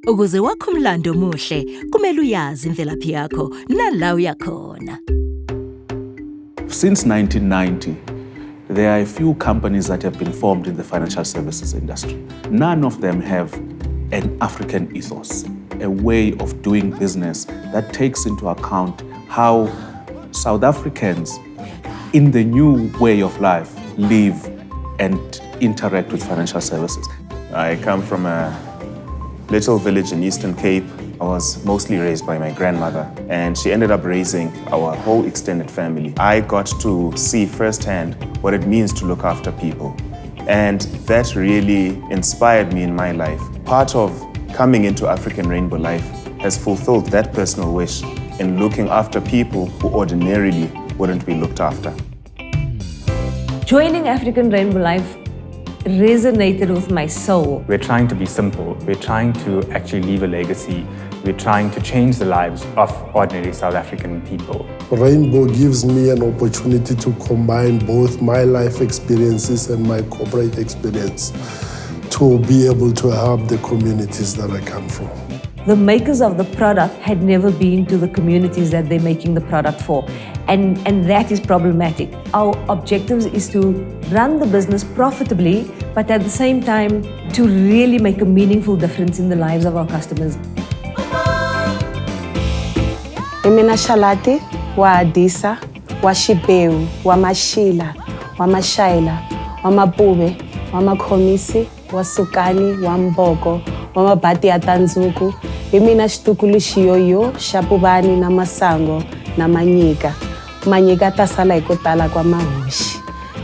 Ukuze wakho umlando muhle, kumele uyazi imvelaphi yakho nala uyakhona. Since 1990, there are a few companies that have been formed in the financial services industry. None of them have an African ethos, a way of doing business that takes into account how South Africans in the new way of life live and interact with financial services. I come from a little village in Eastern Cape. I was mostly raised by my grandmother, and she ended up raising our whole extended family. I got to see firsthand what it means to look after people, and that really inspired me in my life. Part of coming into African Rainbow Life has fulfilled that personal wish in looking after people who ordinarily wouldn't be looked after. Joining African Rainbow Life resonated with my soul. We're trying to be simple. We're trying to actually leave a legacy. We're trying to change the lives of ordinary South African people. Rainbow gives me an opportunity to combine both my life experiences and my corporate experience to be able to help the communities that I come from. The makers of the product had never been to the communities that they're making the product for. And that is problematic. Our objective is to run the business profitably, but at the same time, to really make a meaningful difference in the lives of our customers. Mina Shalati, wa Adisa, wa Shibeu, wa Mashila, wa Mashaila, wa Mabube, wa Makhomisi, wa Sukani, wa Mbogo, wa Mabati Atanzuku, Mina Shtukulu Shiyoyo, Shapubani na Masango, na Manyika. Manyika tasala ikotala kwa mahoshi.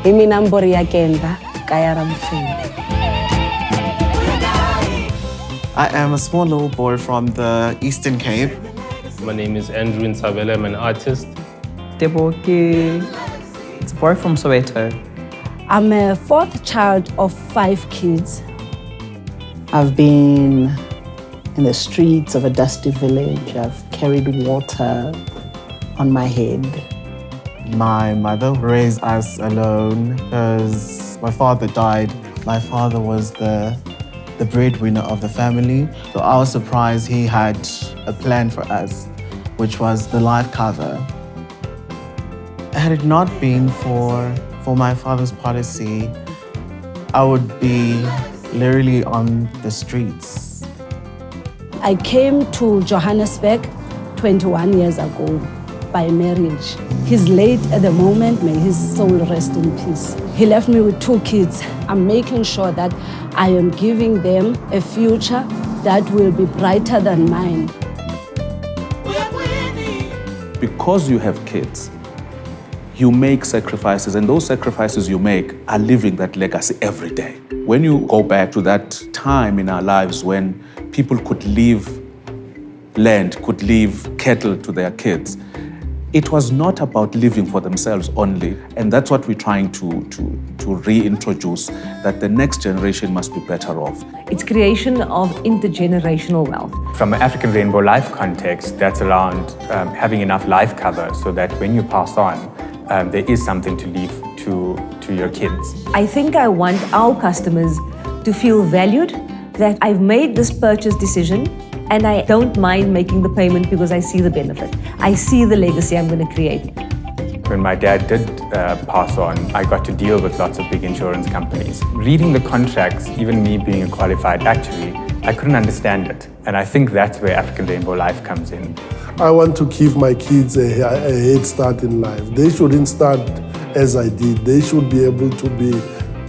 Mina mbori ya kenda, kaya ramfende. I am a small little boy from the Eastern Cape. My name is Andrew Nsabela. I'm an artist. Deboki, it's a boy from Soweto. I'm a fourth child of 5 kids. I've been in the streets of a dusty village. I've carried water on my head. My mother raised us alone because my father died. My father was the breadwinner of the family. So I was surprised he had a plan for us, which was the life cover. Had it not been for my father's policy, I would be literally on the streets. I came to Johannesburg 21 years ago by marriage. He's late at the moment, may his soul rest in peace. He left me with 2 kids. I'm making sure that I am giving them a future that will be brighter than mine. Because you have kids, you make sacrifices, and those sacrifices you make are living that legacy every day. When you go back to that time in our lives when people could leave land, could leave cattle to their kids, it was not about living for themselves only. And that's what we're trying to reintroduce, that the next generation must be better off. It's creation of intergenerational wealth. From an African Rainbow Life context, that's around having enough life cover so that when you pass on, there is something to leave to your kids. I think I want our customers to feel valued, that I've made this purchase decision and I don't mind making the payment because I see the benefit. I see the legacy I'm going to create. When my dad did pass on, I got to deal with lots of big insurance companies. Reading the contracts, even me being a qualified actuary, I couldn't understand it. And I think that's where African Rainbow Life comes in. I want to give my kids a head start in life. They shouldn't start as I did. They should be able to be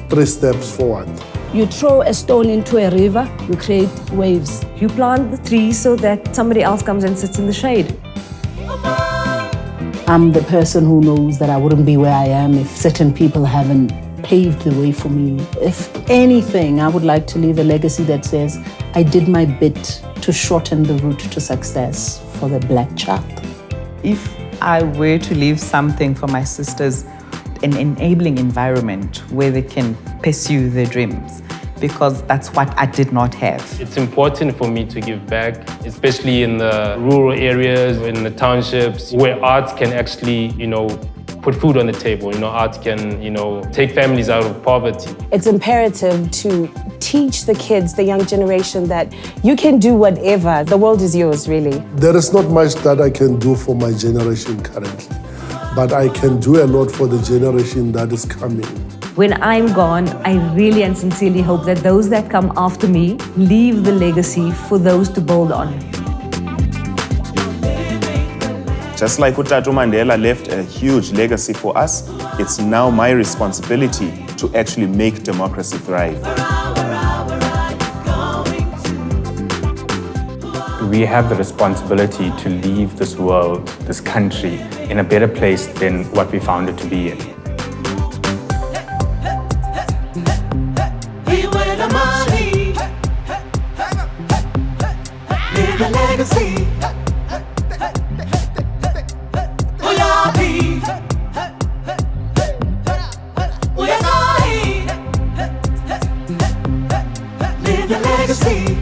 3 steps forward. You throw a stone into a river, you create waves. You plant the tree so that somebody else comes and sits in the shade. I'm the person who knows that I wouldn't be where I am if certain people haven't paved the way for me. If anything, I would like to leave a legacy that says I did my bit to shorten the route to success for the Black child. If I were to leave something for my sisters, an enabling environment where they can pursue their dreams, because that's what I did not have. It's important for me to give back, especially in the rural areas, in the townships, where arts can actually, put food on the table. Art can, take families out of poverty. It's imperative to teach the kids, the young generation, that you can do whatever. The world is yours, really. There is not much that I can do for my generation currently, but I can do a lot for the generation that is coming. When I'm gone, I really and sincerely hope that those that come after me leave the legacy for those to build on. Just like Utatu Mandela left a huge legacy for us, it's now my responsibility to actually make democracy thrive. We have the responsibility to leave this world, this country, in a better place than what we found it to be in. Leave a legacy. We are peace. We are going. Leave a legacy.